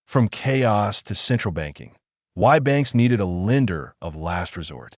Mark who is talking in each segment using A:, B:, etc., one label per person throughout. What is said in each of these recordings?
A: From chaos to central banking. Why banks needed a lender of last resort.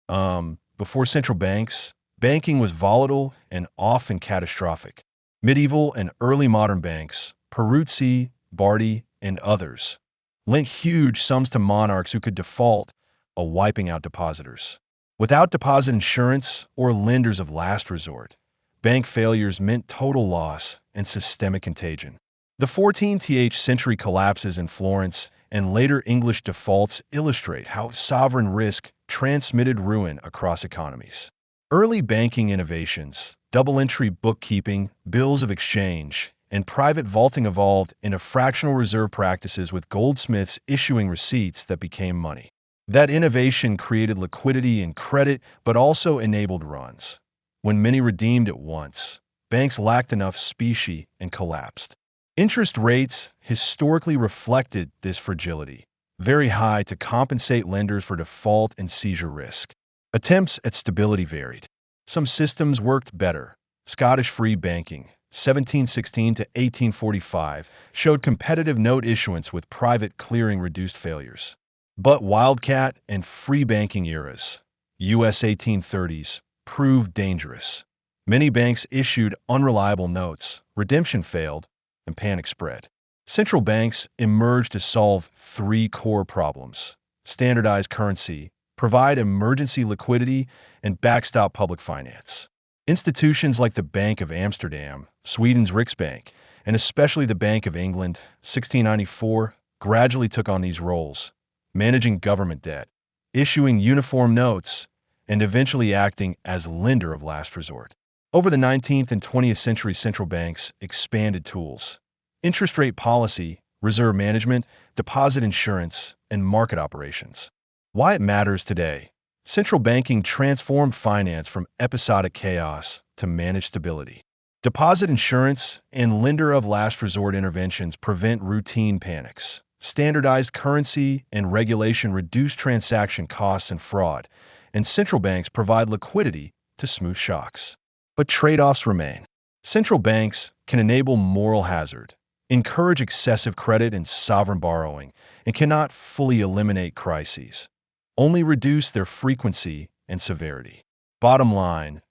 A: Before central banks, banking was volatile and often catastrophic. Medieval and early modern banks, Peruzzi, Bardi, and others, lent huge sums to monarchs who could default, wiping out depositors. Without deposit insurance or lenders of last resort, bank failures meant total loss and systemic contagion. The 14th century collapses in Florence and later English defaults illustrate how sovereign risk transmitted ruin across economies. Early banking innovations, double-entry bookkeeping, bills of exchange, and private vaulting evolved into fractional reserve practices with goldsmiths issuing receipts that became money. That innovation created liquidity and credit, but also enabled runs. When many redeemed at once, banks lacked enough specie and collapsed. Interest rates historically reflected this fragility, very high to compensate lenders for default and seizure risk. Attempts at stability varied. Some systems worked better. Scottish free banking, 1716 to 1845, showed competitive note issuance with private clearing reduced failures. But wildcat and free banking eras, US 1830s, proved dangerous. Many banks issued unreliable notes, redemption failed, and panic spread. Central banks emerged to solve three core problems: standardized currency, provide emergency liquidity, and backstop public finance. Institutions like the Bank of Amsterdam, Sweden's Riksbank, and especially the Bank of England, 1694, gradually took on these roles, managing government debt, issuing uniform notes, and eventually acting as lender of last resort. Over the 19th and 20th century, central banks expanded tools: interest rate policy, reserve management, deposit insurance, and market operations. Why it matters today. Central banking transformed finance from episodic chaos to managed stability. Deposit insurance and lender of last resort interventions prevent routine panics. Standardized currency and regulation reduce transaction costs and fraud, and central banks provide liquidity to smooth shocks. But trade-offs remain. Central banks can enable moral hazard, encourage excessive credit and sovereign borrowing, and cannot fully eliminate crises, only reduce their frequency and severity. Bottom line,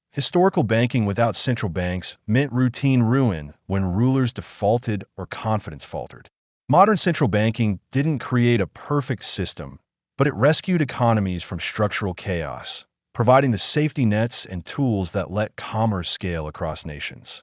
A: historical banking without central banks meant routine ruin when rulers defaulted or confidence faltered. Modern central banking didn't create a perfect system, but it rescued economies from structural chaos, providing the safety nets and tools that let commerce scale across nations.